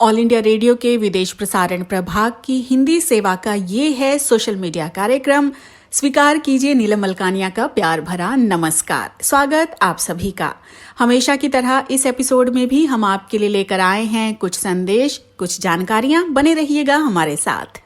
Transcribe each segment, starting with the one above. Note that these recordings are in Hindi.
ऑल इंडिया रेडियो के विदेश प्रसारण प्रभाग की हिंदी सेवा का ये है सोशल मीडिया कार्यक्रम। स्वीकार कीजिए नीलम मलकानिया का प्यार भरा नमस्कार। स्वागत आप सभी का। हमेशा की तरह इस एपिसोड में भी हम आपके लिए लेकर आए हैं कुछ संदेश, कुछ जानकारियां। बने रहिएगा हमारे साथ।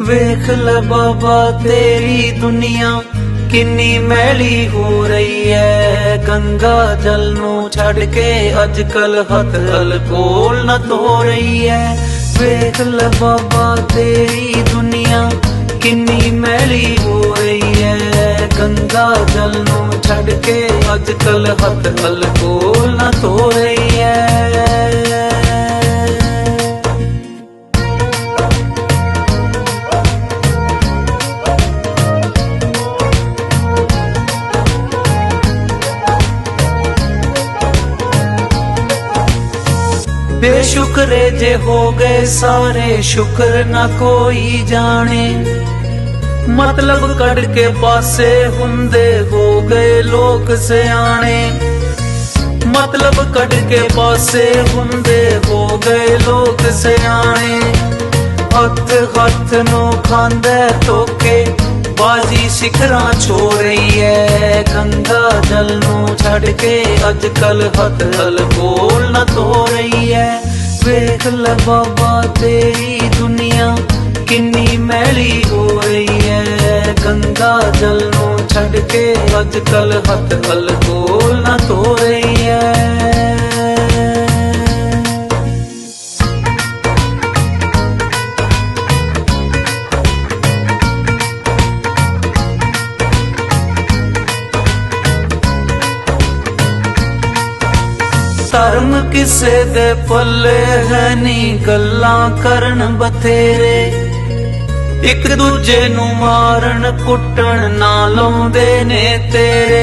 ਵੇਖ ਲੈ ਬਾਬਾ ਤੇਰੀ ਦੁਨੀਆ ਕਿੰਨੀ ਮੈਲੀ ਹੋ ਰਹੀ ਐ। ਗੰਗਾ ਜਲ ਨੂੰ ਛੱਡ ਕੇ ਅੱਜ ਕੱਲ ਹੱਥ ਅਲਕੋਹਲ ਨਾ ਧੋ ਰਹੀ ਐ। ਵੇਖ ਲੈ ਬਾਬਾ ਤੇਰੀ ਦੁਨੀਆ ਕਿੰਨੀ ਮੈਲੀ ਹੋ ਰਹੀ ਐ। ਗੰਗਾ ਜਲ ਨੂੰ ਛੱਡ ਕੇ ਅੱਜ ਕੱਲ ਹੱਥ ਅਲਕੋਹਲ ਨਾ ਧੋ ਰਹੀ ਐ। बेशुक्रे जे हो गए सारे शुक्र ना कोई जाने। मतलब कड़ के पासे हुंदे हो गए लोग सियाने। मतलब कड़ के पासे हुंदे हो गए लोग सियाने। हथ हथ नो खांदे धोखे बाजी शिखरा छो रही है। गंगा जल नू छड़ के अज कल हथ अल्कोहल न धो रही है। वेख ले बाबा तेरी दुनिया किन्नी मैली हो रही है। गंगा जल नू छड़ के अज कल हथ अल्कोहल न धो रही है। धर्म किसे दे पल्ले है नी गल्लां करन बथेरे। एक दूजे नू मारन कुटन ना लाउंदे ने तेरे।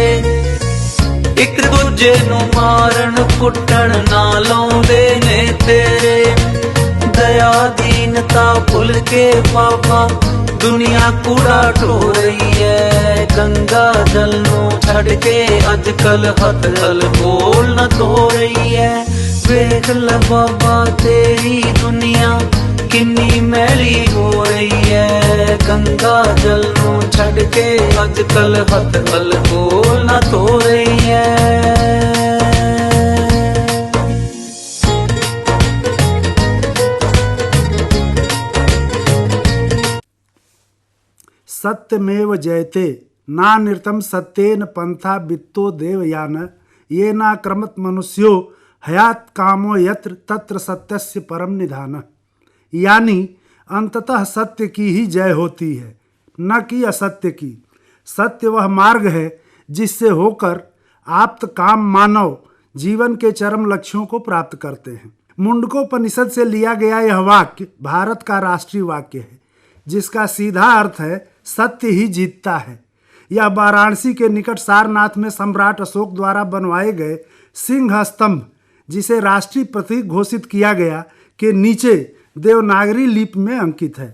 एक दूजे नू मारन कुटन ना लाउंदे ने तेरे। दया दीनता भुल के बाबा दुनिया कूड़ा ढो रही है। गंगा जल नू छड़ के अज कल हथ अल्कोहल न धो रही है। वेख ले बाबा तेरी दुनिया किन्नी मैली हो रही है। गंगा जल नू छड़ के अज कल हथ अल्कोहल न धो रही है। सत्यमेव जयते नानृतं सत्येन पंथा वित्तो देवयान ये ना क्रमत मनुष्यो हयात कामो यत्र तत्र सत्यस्य परम निधान। यानी अंततः सत्य की ही जय होती है, न कि असत्य की। सत्य वह मार्ग है जिससे होकर आप्त काम मानव जीवन के चरम लक्ष्यों को प्राप्त करते हैं। मुंडकोपनिषद से लिया गया यह वाक्य भारत का राष्ट्रीय वाक्य है, जिसका सीधा अर्थ है सत्य ही जीतता है। यह वाराणसी के निकट सारनाथ में सम्राट अशोक द्वारा बनवाए गए सिंह स्तंभ, जिसे राष्ट्रीय प्रतीक घोषित किया गया, के नीचे देवनागरी लिपि में अंकित है।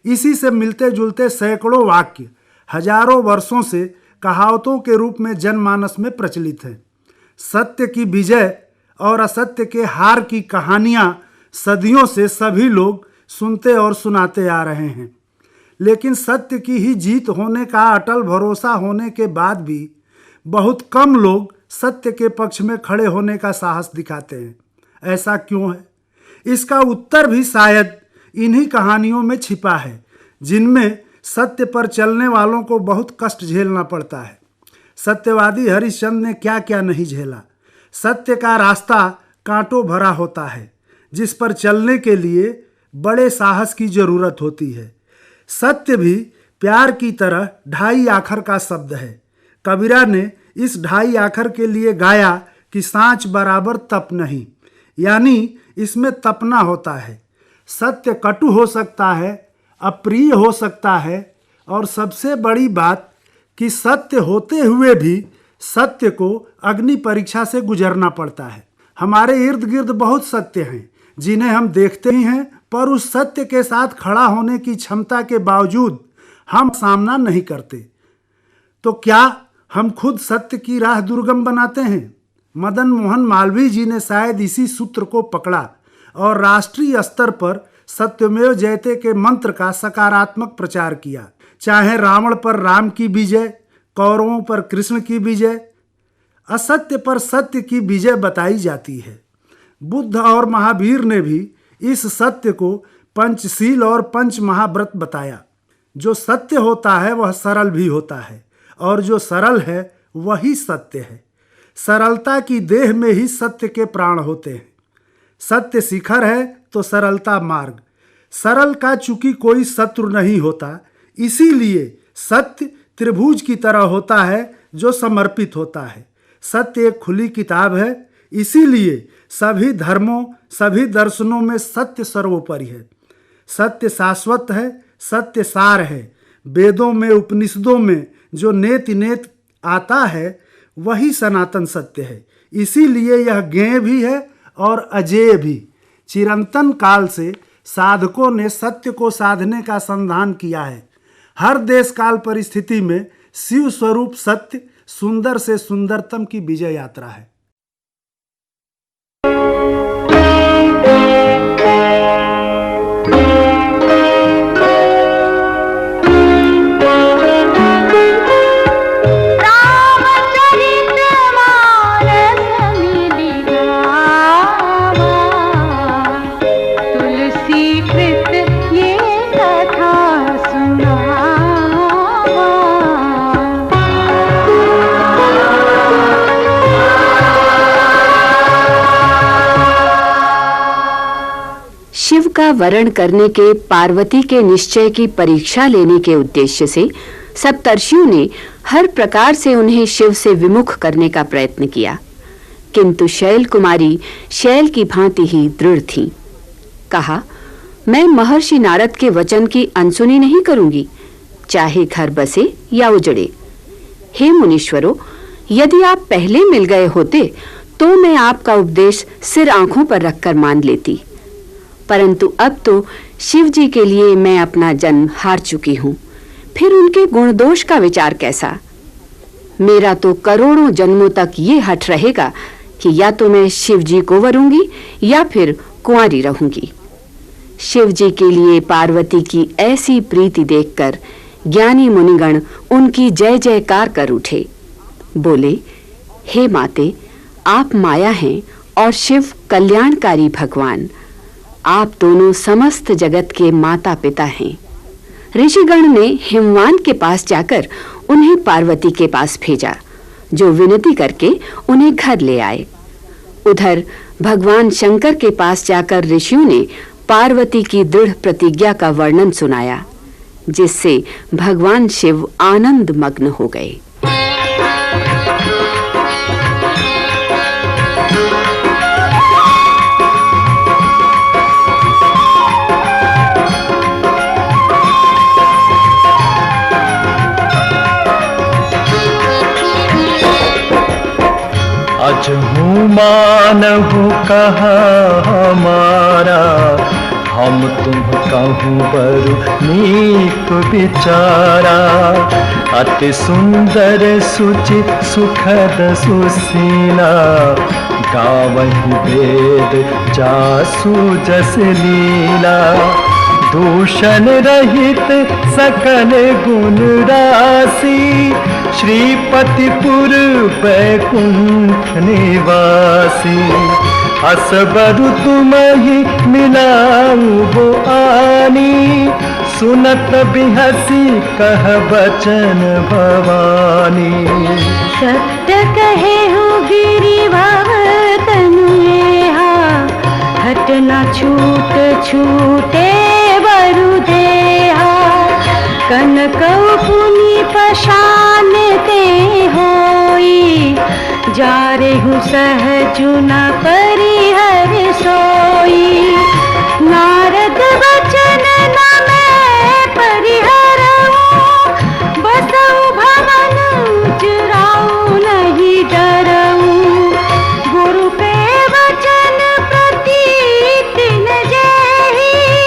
इसी से मिलते जुलते सैकड़ों वाक्य हजारों वर्षों से कहावतों के रूप में जनमानस में प्रचलित हैं। सत्य की विजय और असत्य के हार की कहानियां सदियों से सभी लोग सुनते और सुनाते आ रहे हैं। लेकिन सत्य की ही जीत होने का अटल भरोसा होने के बाद भी बहुत कम लोग सत्य के पक्ष में खड़े होने का साहस दिखाते हैं। ऐसा क्यों है? इसका उत्तर भी शायद इन्हीं कहानियों में छिपा है, जिनमें सत्य पर चलने वालों को बहुत कष्ट झेलना पड़ता है। सत्यवादी हरिश्चंद्र ने क्या क्या नहीं झेला। सत्य का रास्ता कांटों भरा होता है, जिस पर चलने के लिए बड़े साहस की जरूरत होती है। सत्य भी प्यार की तरह ढाई आखर का शब्द है। कबीरा ने इस ढाई आखर के लिए गाया कि सांच बराबर तप नहीं, यानी इसमें तपना होता है। सत्य कटु हो सकता है, अप्रिय हो सकता है, और सबसे बड़ी बात कि सत्य होते हुए भी सत्य को अग्नि परीक्षा से गुजरना पड़ता है। हमारे इर्द गिर्द बहुत सत्य हैं जिन्हें हम देखते ही हैं पर उस सत्य के साथ खड़ा होने की क्षमता के बावजूद हम सामना नहीं करते, तो क्या हम खुद सत्य की राह दुर्गम बनाते हैं? मदन मोहन मालवीय जी ने शायद इसी सूत्र को पकड़ा और राष्ट्रीय स्तर पर सत्यमेव जयते के मंत्र का सकारात्मक प्रचार किया। चाहे रावण पर राम की विजय, कौरवों पर कृष्ण की विजय, असत्य पर सत्य की विजय बताई जाती है। बुद्ध और महावीर ने भी इस सत्य को पंचशील और पंच महाव्रत बताया। जो सत्य होता है वह सरल भी होता है, और जो सरल है वही सत्य है। सरलता की देह में ही सत्य के प्राण होते हैं। सत्य शिखर है तो सरलता मार्ग। सरल का चूंकि कोई शत्रु नहीं होता, इसीलिए सत्य त्रिभुज की तरह होता है जो समर्पित होता है। सत्य एक खुली किताब है, इसीलिए सभी धर्मों, सभी दर्शनों में सत्य सर्वोपरि है। सत्य शाश्वत है, सत्य सार है। वेदों में, उपनिषदों में जो नेति नेत आता है वही सनातन सत्य है। इसीलिए यह ज्ञेय भी है और अजेय भी। चिरंतन काल से साधकों ने सत्य को साधने का संधान किया है। हर देश काल परिस्थिति में शिव स्वरूप सत्य सुंदर से सुंदरतम की विजय यात्रा है। शिव का वरण करने के पार्वती के निश्चय की परीक्षा लेने के उद्देश्य से सप्तर्षियों ने हर प्रकार से उन्हें शिव से विमुख करने का प्रयत्न किया, किंतु शैल कुमारी शैल की भांति ही दृढ़ थीं। कहा, मैं महर्षि नारद के वचन की अनसुनी नहीं करूंगी, चाहे घर बसे या उजड़े। हे मुनीश्वरों, यदि आप पहले मिल गए होते तो मैं आपका उपदेश सिर आंखों पर रखकर मान लेती, परंतु अब तो शिव जी के लिए मैं अपना जन्म हार चुकी हूँ, फिर उनके गुण दोष का विचार कैसा? मेरा तो करोड़ों जन्मों तक ये हठ रहेगा कि या तो मैं शिव जी को वरूंगी या फिर कुंवारी रहूंगी। शिव जी के लिए पार्वती की ऐसी प्रीति देखकर ज्ञानी मुनिगण उनकी जय जयकार कर उठे। बोले, हे माते, आप माया हैं और शिव कल्याणकारी भगवान। आप दोनों समस्त जगत के माता पिता हैं। ऋषिगण ने हिमवान के पास जाकर उन्हें पार्वती के पास भेजा, जो विनती करके उन्हें घर ले आए। उधर भगवान शंकर के पास जाकर ऋषियों ने पार्वती की दृढ़ प्रतिज्ञा का वर्णन सुनाया, जिससे भगवान शिव आनंद मग्न हो गए। अजहू मानव कहा हमारा, हम तुम कहूँ बरु नीक विचारा। अति सुंदर सुचि सुखद सुशीला, गावहि वेद जासु जस लीला। दूषण रहित सकल गुण राशि, श्रीपतिपुर बैकुंठ निवासी। असबरु तुम्हि मिलाऊं वो आनी, सुनत बिहसी कह बचन भवानी। सत्य कहे हो गिरिवाव तनु येहा, हट न छूट छूटे बरु देहा। कनकौ पुनि पशान ते होई, जा रेहु सहजु न परिहर सोई। नारद वचन न मैं परिहरऊं, बसऊ भवन चुराऊं नहीं डरऊं। गुरु के वचन प्रति तिन जेहि,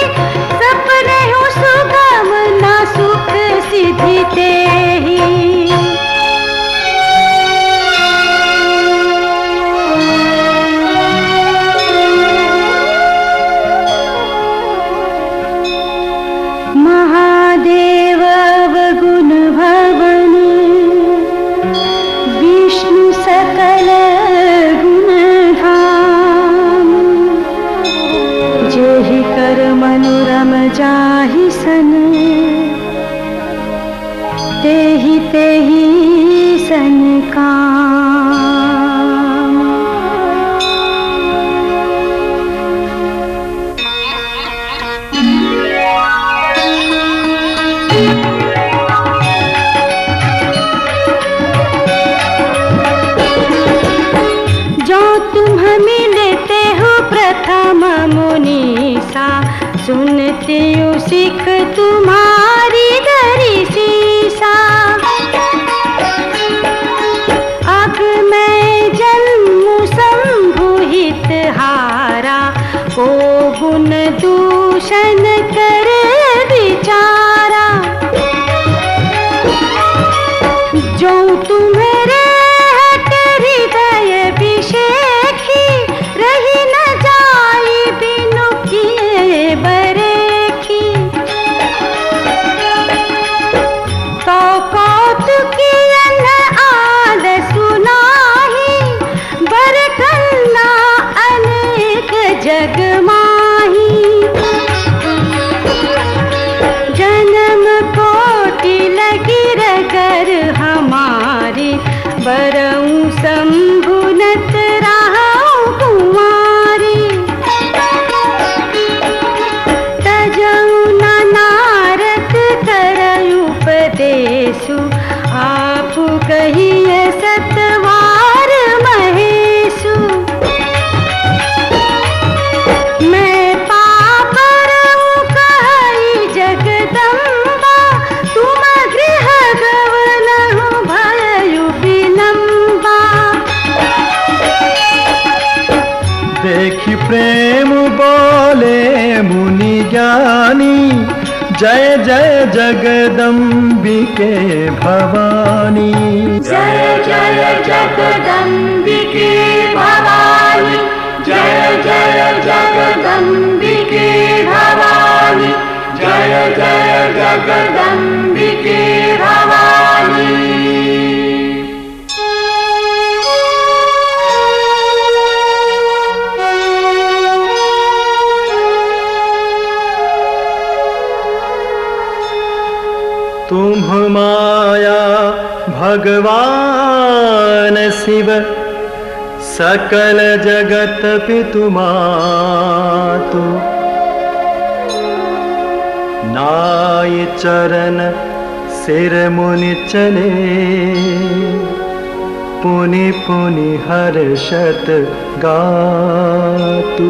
तेहि कर मनोरम जाहि सन, तेहि तेहि सन काम। जो तुम मिलते हो प्रथम मुनीसा, सुनते हो सिख तुम्हारी धरी सीसा। अब मैं जन्म संभुहित हारा, को गुण दूषण कर बिचारा। जो तुम्हारे हट हृदय विषेखी, रही न जाई बिनु किए बरेखी। तो कौतुकियन आद सुनाही, बर कन्ना अनेक जग माही। जन्म कोटि लगी रगर हमारी, बरऊं संभुनत रहूं कुमारी। तजऊं न नारद करऊं उपदेशु, आप कहिए सतवार महेशु। मैं पापरऊं कहई जगदम्बा, तुम गृह गवनहु भयउ विलंबा। देखी प्रेम बोले मुनि ज्ञानी, जय जय जगदम्बिके भवानी। जय जय जगदम्बिके भवानी, जय जय जगदम्बिके भवानी, जय जय जगदम्बिके भवानी। तुम माया भगवान शिव, सकल जगत पितु मातु। नाय चरण सिर मुनि चले, पुनि पुनि हर्षत गातु।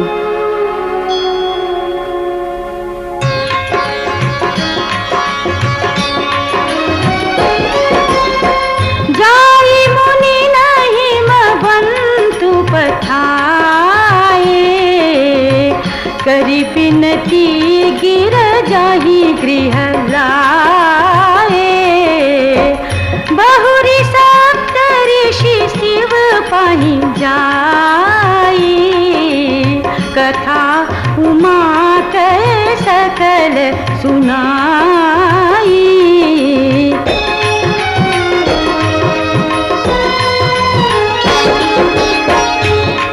जाई मुनि नहीं मबंतु पठाए, करी बिनती गिर जाही गृह लाए। बहुरी सप्त ऋषि शिव पाहि जाई, कथा उमा कै सकल सुनाई।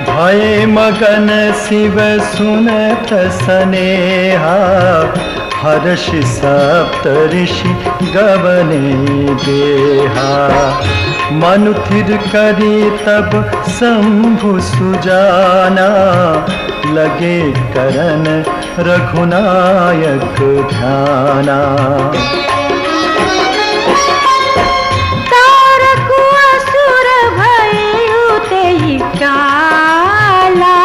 भय मगन शिव सुनत सनेहा, हर्षि सप्त ऋषि गवने देहा। मनु थिर करी तब शंभु सुजाना, लगे करन रघुनायक ध्याना। तारकु असुर भयउ तेहि काला,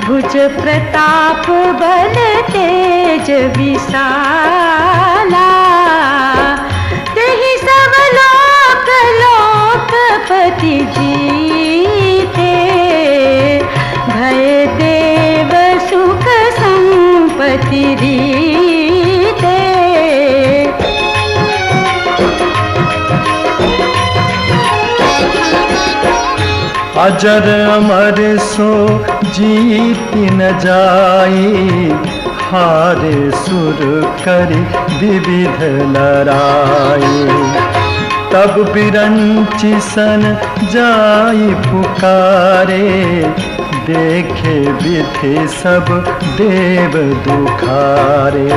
भुज प्रताप बल तेज विशाला। तेहि सब लोक लोकपति जीते, भय देव सुख संपत्ति रीते। अजर अमर सो जीत न जाई, हारे सुर करी विविध लड़ाई। तब बिरंची सन जाई पुकारे, देखे विधि सब देव दुखारे।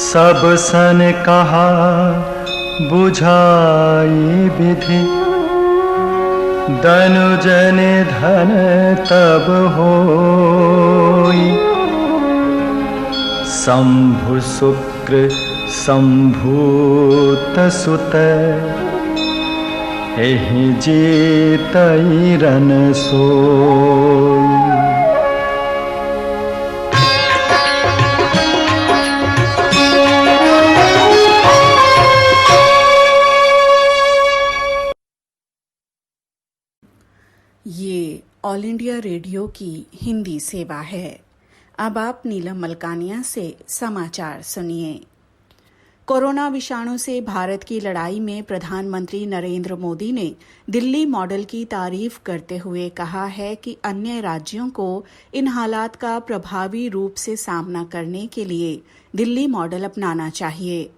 सब सन कहा बुझाई विधि, दनुजन धन तब होई। शंभु शुक्र शंभूत सुत, एहि जीतई रन सोई। ये ऑल इंडिया रेडियो की हिंदी सेवा है। अब आप नीलम मलकानिया से समाचार सुनिए। कोरोना विषाणु से भारत की लड़ाई में प्रधानमंत्री नरेंद्र मोदी ने दिल्ली मॉडल की तारीफ करते हुए कहा है कि अन्य राज्यों को इन हालात का प्रभावी रूप से सामना करने के लिए दिल्ली मॉडल अपनाना चाहिए।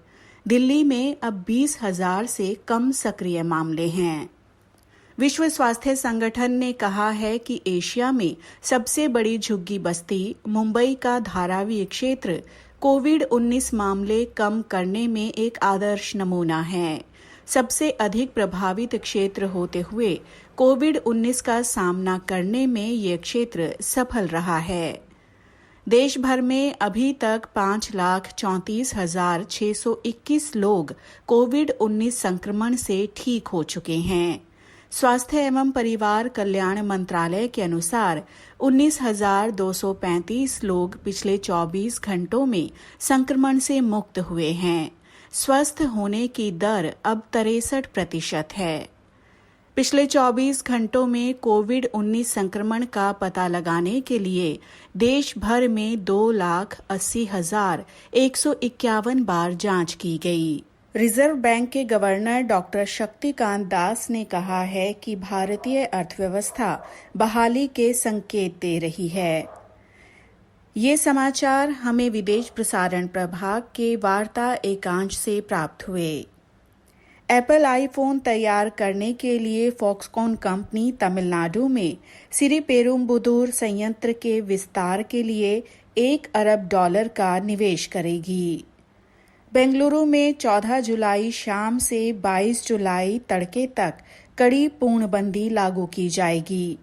दिल्ली में अब 20,000 से कम सक्रिय मामले हैं। विश्व स्वास्थ्य संगठन ने कहा है कि एशिया में सबसे बड़ी झुग्गी बस्ती मुंबई का धारावी क्षेत्र कोविड-19 मामले कम करने में एक आदर्श नमूना है। सबसे अधिक प्रभावित क्षेत्र होते हुए कोविड-19 का सामना करने में ये क्षेत्र सफल रहा है। देश भर में अभी तक 5,34,621 लोग कोविड-19 संक्रमण से ठीक हो चुके हैं। स्वास्थ्य एवं परिवार कल्याण मंत्रालय के अनुसार 19,235 लोग पिछले 24 घंटों में संक्रमण से मुक्त हुए हैं। स्वस्थ होने की दर अब 63% है। पिछले 24 घंटों में कोविड-19 संक्रमण का पता लगाने के लिए देश भर में 2,80,151 बार जांच की गई। रिजर्व बैंक के गवर्नर डॉक्टर शक्तिकांत दास ने कहा है कि भारतीय अर्थव्यवस्था बहाली के संकेत दे रही है। ये समाचार हमें विदेश प्रसारण प्रभाग के वार्ता एकांश से प्राप्त हुए। एप्पल आईफोन तैयार करने के लिए फॉक्सकॉन कंपनी तमिलनाडु में सिरीपेरुम्बुदूर संयंत्र के विस्तार के लिए $1 अरब का निवेश करेगी। बेंगलुरु में 14 जुलाई शाम से 22 जुलाई तड़के तक कड़ी पूर्णबंदी लागू की जाएगी।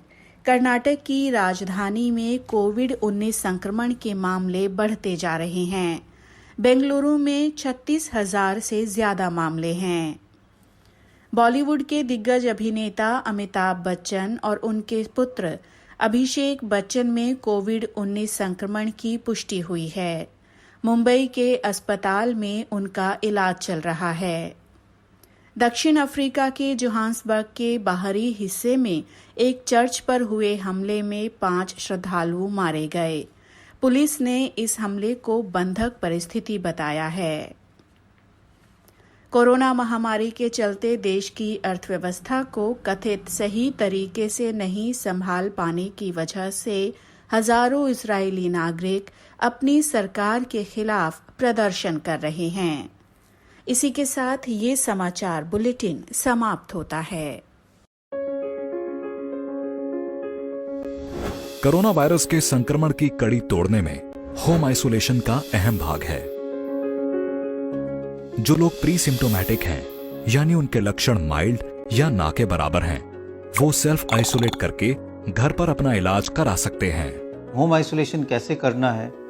कर्नाटक की राजधानी में कोविड-19 संक्रमण के मामले बढ़ते जा रहे हैं। बेंगलुरु में 36,000 से ज्यादा मामले हैं। बॉलीवुड के दिग्गज अभिनेता अमिताभ बच्चन और उनके पुत्र अभिषेक बच्चन में कोविड-19 संक्रमण की पुष्टि हुई है। मुंबई के अस्पताल में उनका इलाज चल रहा है। दक्षिण अफ्रीका के जोहान्सबर्ग के बाहरी हिस्से में एक चर्च पर हुए हमले में 5 श्रद्धालु मारे गए। पुलिस ने इस हमले को बंधक परिस्थिति बताया है। कोरोना महामारी के चलते देश की अर्थव्यवस्था को कथित सही तरीके से नहीं संभाल पाने की वजह से हजारों इजरायली नागरिक अपनी सरकार के खिलाफ प्रदर्शन कर रहे हैं। इसी के साथ ये समाचार बुलेटिन समाप्त होता है। कोरोना वायरस के संक्रमण की कड़ी तोड़ने में होम आइसोलेशन का अहम भाग है। जो लोग प्री सिम्टोमैटिक हैं, यानी उनके लक्षण माइल्ड या ना के बराबर हैं, वो सेल्फ आइसोलेट करके घर पर अपना इलाज करा सकते हैं। होम आइसोलेशन कैसे करना है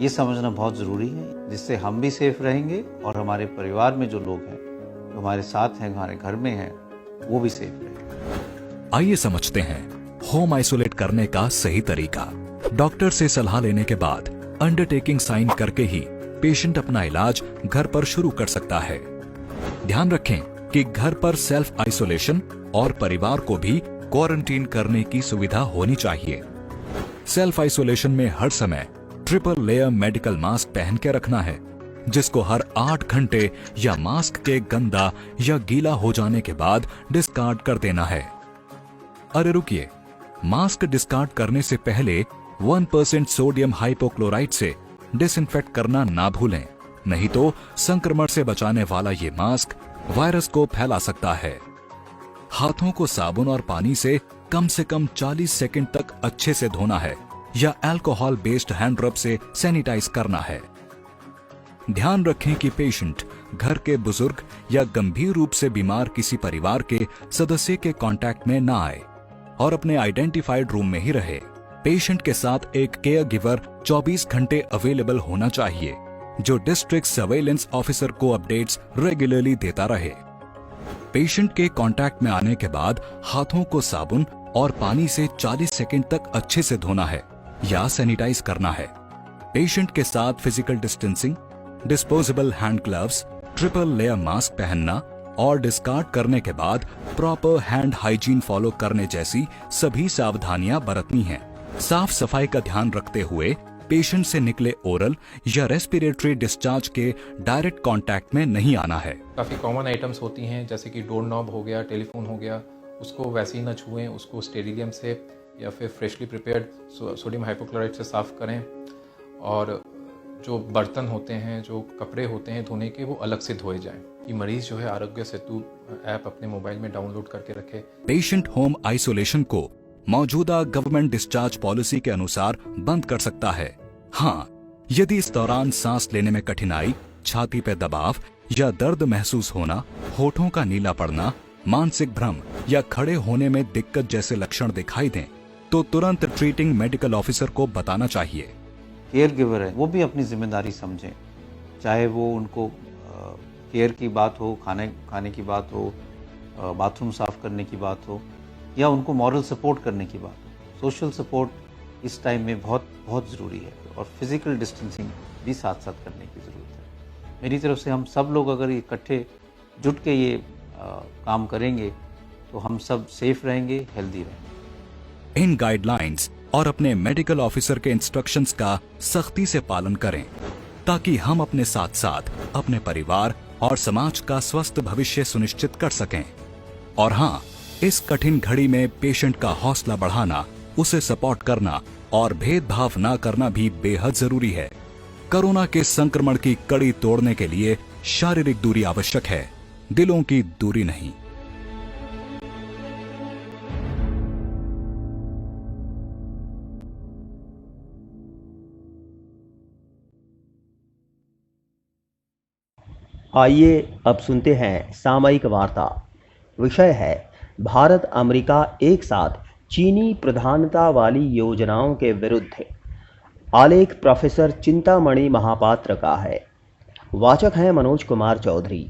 ये समझना बहुत ज़रूरी है, जिससे हम भी सेफ रहेंगे और हमारे परिवार में जो लोग हैं, जो हमारे साथ हैं, हमारे घर में हैं, वो भी सेफ रहेंगे। आइए समझते हैं होम आइसोलेट करने का सही तरीका। डॉक्टर से सलाह लेने के बाद अंडरटेकिंग साइन करके ही पेशेंट अपना इलाज घर पर शुरू कर सकता है। ध्यान रखें कि घर पर सेल्फ आइसोलेशन और परिवार को भी क्वारंटीन करने की सुविधा होनी चाहिए। सेल्फ आइसोलेशन में हर समय ट्रिपल लेयर मेडिकल मास्क पहन के रखना है, जिसको हर 8 घंटे या मास्क के गंदा या गीला हो जाने के बाद डिस्कार्ड कर देना है। अरे रुकिए, मास्क डिस्कार्ड करने से पहले 1% सोडियम हाइपोक्लोराइट से डिसइंफेक्ट करना ना भूलें, नहीं तो संक्रमण से बचाने वाला ये मास्क वायरस को फैला सकता है। हाथों को साबुन और पानी से कम 40 सेकंड तक अच्छे से धोना है या अल्कोहल बेस्ड हैंड रब से सैनिटाइज करना है। ध्यान रखें कि पेशेंट घर के बुजुर्ग या गंभीर रूप से बीमार किसी परिवार के सदस्य के कांटेक्ट में ना आए और अपने आइडेंटिफाइड रूम में ही रहे। पेशेंट के साथ एक केयर गिवर 24 घंटे अवेलेबल होना चाहिए, जो डिस्ट्रिक्ट सर्वेलेंस ऑफिसर को अपडेट्स रेगुलरली देता रहे। पेशेंट के कांटेक्ट में आने के बाद हाथों को साबुन और पानी से 40 सेकंड तक अच्छे से धोना है या सैनिटाइज करना है। पेशेंट के साथ physical distancing, disposable hand gloves, triple layer mask पहनना और डिस्कार्ड करने के बाद प्रॉपर हैंड हाइजीन फॉलो करने जैसी सभी सावधानियां बरतनी हैं। साफ सफाई का ध्यान रखते हुए पेशेंट से निकले ओरल या रेस्पिरेटरी डिस्चार्ज के डायरेक्ट कांटेक्ट में नहीं आना है। काफ़ी कॉमन आइटम्स होती हैं, जैसे कि डोर नॉब हो गया, टेलीफोन हो गया, उसको वैसे ही न छुएं, उसको स्टेरिलियम से या फिर फ्रेशली प्रिपेयर्ड सोडियम हाइपोक्लोराइट से साफ़ करें। और जो बर्तन होते हैं, जो कपड़े होते हैं धोने के, वो अलग से धोए जाएं। कि मरीज जो है आरोग्य सेतु ऐप अपने मोबाइल में डाउनलोड करके रखे। पेशेंट होम आइसोलेशन को मौजूदा गवर्नमेंट डिस्चार्ज पॉलिसी के अनुसार बंद कर सकता है। हाँ, यदि इस दौरान सांस लेने में कठिनाई, छाती पे दबाव या दर्द महसूस होना, होठों का नीला पड़ना, मानसिक भ्रम या खड़े होने में दिक्कत जैसे लक्षण दिखाई दें, तो तुरंत ट्रीटिंग मेडिकल ऑफिसर को बताना चाहिए। केयर गिवर है वो भी अपनी जिम्मेदारी समझें, चाहे वो उनको केयर की बात हो, खाने की बात हो, बाथरूम साफ करने की बात हो, या उनको मॉरल सपोर्ट करने की बात हो। सोशल सपोर्ट इस टाइम में बहुत बहुत ज़रूरी है और फिजिकल डिस्टेंसिंग भी साथ साथ करने की ज़रूरत है। मेरी तरफ से हम सब लोग अगर इकट्ठे जुट के ये काम करेंगे तो हम सब सेफ रहेंगे, हेल्दी रहेंगे। इन गाइडलाइंस और अपने मेडिकल ऑफिसर के इंस्ट्रक्शंस का सख्ती से पालन करें, ताकि हम अपने साथ साथ अपने परिवार और समाज का स्वस्थ भविष्य सुनिश्चित कर सकें। और हाँ, इस कठिन घड़ी में पेशेंट का हौसला बढ़ाना, उसे सपोर्ट करना और भेदभाव न करना भी बेहद जरूरी है। कोरोना के संक्रमण की कड़ी तोड़ने के लिए शारीरिक दूरी आवश्यक है, दिलों की दूरी नहीं। आइए अब सुनते हैं सामयिक वार्ता। विषय है भारत अमेरिका एक साथ चीनी प्रधानता वाली योजनाओं के विरुद्ध। आलेख प्रोफेसर चिंतामणि महापात्र का है। वाचक हैं मनोज कुमार चौधरी।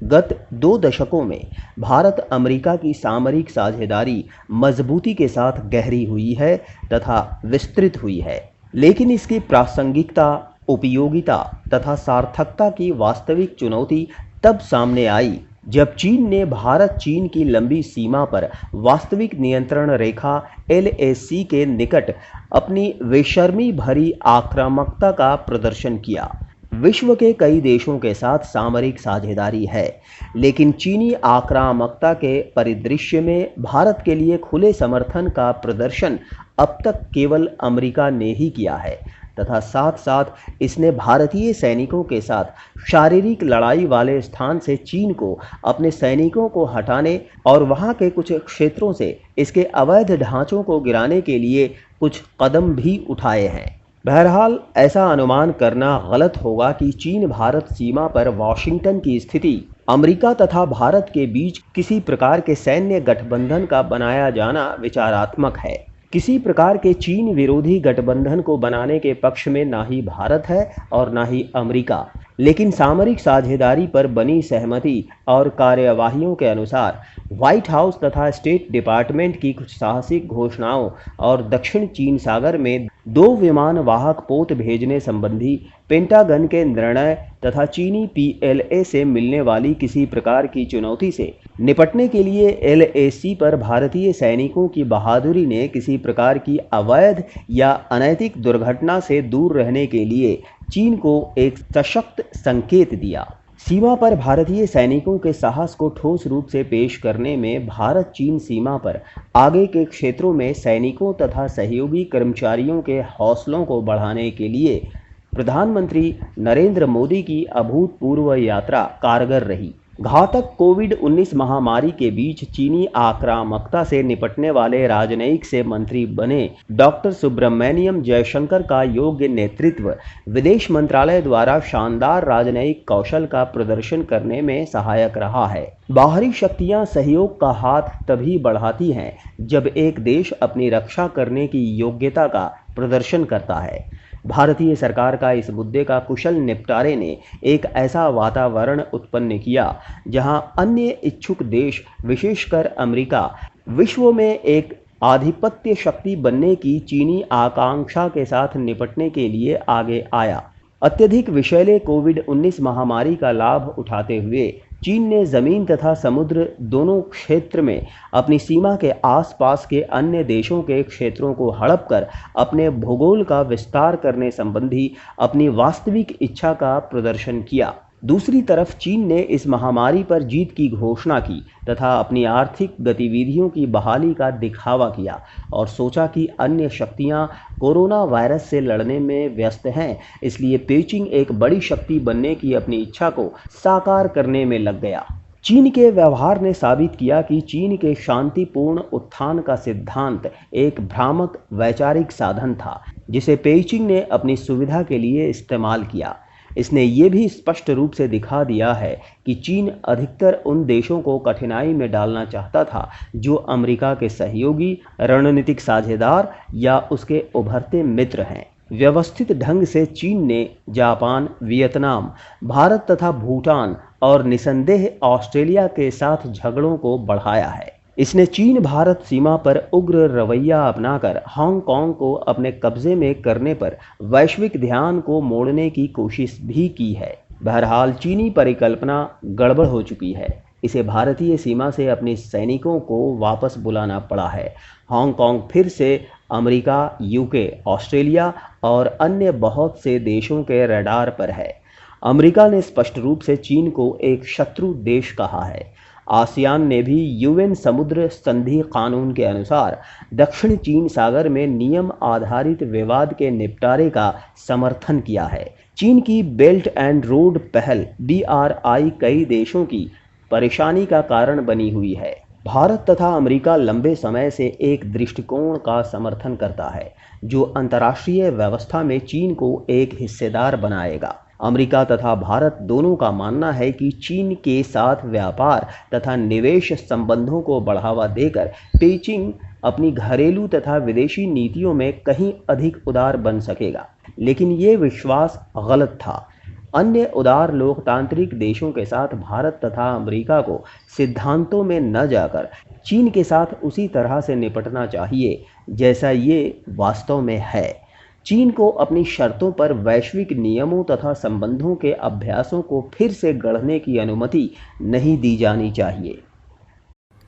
गत 2 दशकों में भारत अमेरिका की सामरिक साझेदारी मजबूती के साथ गहरी हुई है तथा विस्तृत हुई है, लेकिन इसकी प्रासंगिकता, उपयोगिता तथा सार्थकता की वास्तविक चुनौती तब सामने आई जब चीन ने भारत चीन की लंबी सीमा पर वास्तविक नियंत्रण रेखा LAC के निकट अपनी बेशर्मी भरी आक्रामकता का प्रदर्शन किया। विश्व के कई देशों के साथ सामरिक साझेदारी है, लेकिन चीनी आक्रामकता के परिदृश्य में भारत के लिए खुले समर्थन का प्रदर्शन अब तक केवल अमेरिका ने ही किया है तथा साथ साथ इसने भारतीय सैनिकों के साथ शारीरिक लड़ाई वाले स्थान से चीन को अपने सैनिकों को हटाने और वहां के कुछ क्षेत्रों से इसके अवैध ढांचों को गिराने के लिए कुछ कदम भी उठाए हैं। बहरहाल ऐसा अनुमान करना गलत होगा कि चीन भारत सीमा पर वॉशिंगटन की स्थिति अमेरिका तथा भारत के बीच किसी प्रकार के सैन्य गठबंधन का बनाया जाना विचारात्मक है। किसी प्रकार के चीन विरोधी गठबंधन को बनाने के पक्ष में ना ही भारत है और ना ही अमेरिका, लेकिन सामरिक साझेदारी पर बनी सहमति और कार्यवाहियों के अनुसार व्हाइट हाउस तथा स्टेट डिपार्टमेंट की कुछ साहसिक घोषणाओं और दक्षिण चीन सागर में 2 विमान वाहक पोत भेजने संबंधी पेंटागन के निर्णय तथा चीनी PLA से मिलने वाली किसी प्रकार की चुनौती से निपटने के लिए LAC पर भारतीय सैनिकों की बहादुरी ने किसी प्रकार की अवैध या अनैतिक दुर्घटना से दूर रहने के लिए चीन को एक सशक्त संकेत दिया। सीमा पर भारतीय सैनिकों के साहस को ठोस रूप से पेश करने में भारत चीन सीमा पर आगे के क्षेत्रों में सैनिकों तथा सहयोगी कर्मचारियों के हौसलों को बढ़ाने के लिए प्रधानमंत्री नरेंद्र मोदी की अभूतपूर्व यात्रा कारगर रही। घातक कोविड-19 महामारी के बीच चीनी आक्रामकता से निपटने वाले राजनयिक से मंत्री बने डॉक्टर सुब्रमण्यम जयशंकर का योग्य नेतृत्व विदेश मंत्रालय द्वारा शानदार राजनयिक कौशल का प्रदर्शन करने में सहायक रहा है। बाहरी शक्तियां सहयोग का हाथ तभी बढ़ाती हैं जब एक देश अपनी रक्षा करने की योग्यता का प्रदर्शन करता है। भारतीय सरकार का इस मुद्दे का कुशल निपटारे ने एक ऐसा वातावरण उत्पन्न किया जहां अन्य इच्छुक देश, विशेषकर अमेरिका, विश्व में एक आधिपत्य शक्ति बनने की चीनी आकांक्षा के साथ निपटने के लिए आगे आया। अत्यधिक विषैले कोविड-19 महामारी का लाभ उठाते हुए चीन ने जमीन तथा समुद्र दोनों क्षेत्र में अपनी सीमा के आसपास के अन्य देशों के क्षेत्रों को हड़प कर अपने भूगोल का विस्तार करने संबंधी अपनी वास्तविक इच्छा का प्रदर्शन किया। दूसरी तरफ चीन ने इस महामारी पर जीत की घोषणा की तथा अपनी आर्थिक गतिविधियों की बहाली का दिखावा किया और सोचा कि अन्य शक्तियां कोरोना वायरस से लड़ने में व्यस्त हैं, इसलिए पेइचिंग एक बड़ी शक्ति बनने की अपनी इच्छा को साकार करने में लग गया। चीन के व्यवहार ने साबित किया कि चीन के शांतिपूर्ण उत्थान का सिद्धांत एक भ्रामक वैचारिक साधन था जिसे पेइचिंग ने अपनी सुविधा के लिए इस्तेमाल किया। इसने ये भी स्पष्ट रूप से दिखा दिया है कि चीन अधिकतर उन देशों को कठिनाई में डालना चाहता था जो अमेरिका के सहयोगी, रणनीतिक साझेदार या उसके उभरते मित्र हैं। व्यवस्थित ढंग से चीन ने जापान, वियतनाम, भारत तथा भूटान और निसंदेह ऑस्ट्रेलिया के साथ झगड़ों को बढ़ाया है। इसने चीन भारत सीमा पर उग्र रवैया अपनाकर हांगकांग को अपने कब्जे में करने पर वैश्विक ध्यान को मोड़ने की कोशिश भी की है। बहरहाल चीनी परिकल्पना गड़बड़ हो चुकी है। इसे भारतीय सीमा से अपने सैनिकों को वापस बुलाना पड़ा है। हांगकांग फिर से अमेरिका, यूके, ऑस्ट्रेलिया और अन्य बहुत से देशों के रडार पर है। अमेरिका ने स्पष्ट रूप से चीन को एक शत्रु देश कहा है। आसियान ने भी यूएन समुद्र संधि कानून के अनुसार दक्षिण चीन सागर में नियम आधारित विवाद के निपटारे का समर्थन किया है। चीन की बेल्ट एंड रोड पहल BRI कई देशों की परेशानी का कारण बनी हुई है। भारत तथा अमेरिका लंबे समय से एक दृष्टिकोण का समर्थन करता है जो अंतर्राष्ट्रीय व्यवस्था में चीन को एक हिस्सेदार बनाएगा। अमेरिका तथा भारत दोनों का मानना है कि चीन के साथ व्यापार तथा निवेश संबंधों को बढ़ावा देकर पेइचिंग अपनी घरेलू तथा विदेशी नीतियों में कहीं अधिक उदार बन सकेगा, लेकिन ये विश्वास गलत था। अन्य उदार लोकतांत्रिक देशों के साथ भारत तथा अमेरिका को सिद्धांतों में न जाकर चीन के साथ उसी तरह से निपटना चाहिए जैसा ये वास्तव में है। चीन को अपनी शर्तों पर वैश्विक नियमों तथा संबंधों के अभ्यासों को फिर से गढ़ने की अनुमति नहीं दी जानी चाहिए।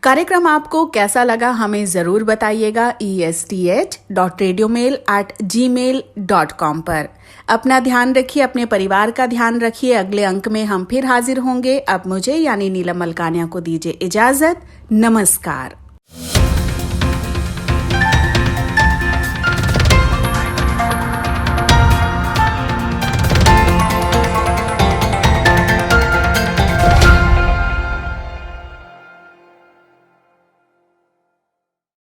कार्यक्रम आपको कैसा लगा हमें जरूर बताइएगा esth.radiomail@gmail.com पर। अपना ध्यान रखिए, अपने परिवार का ध्यान रखिए। अगले अंक में हम फिर हाजिर होंगे। अब मुझे यानी नीलम मलकानिया को दीजिए इजाजत। नमस्कार।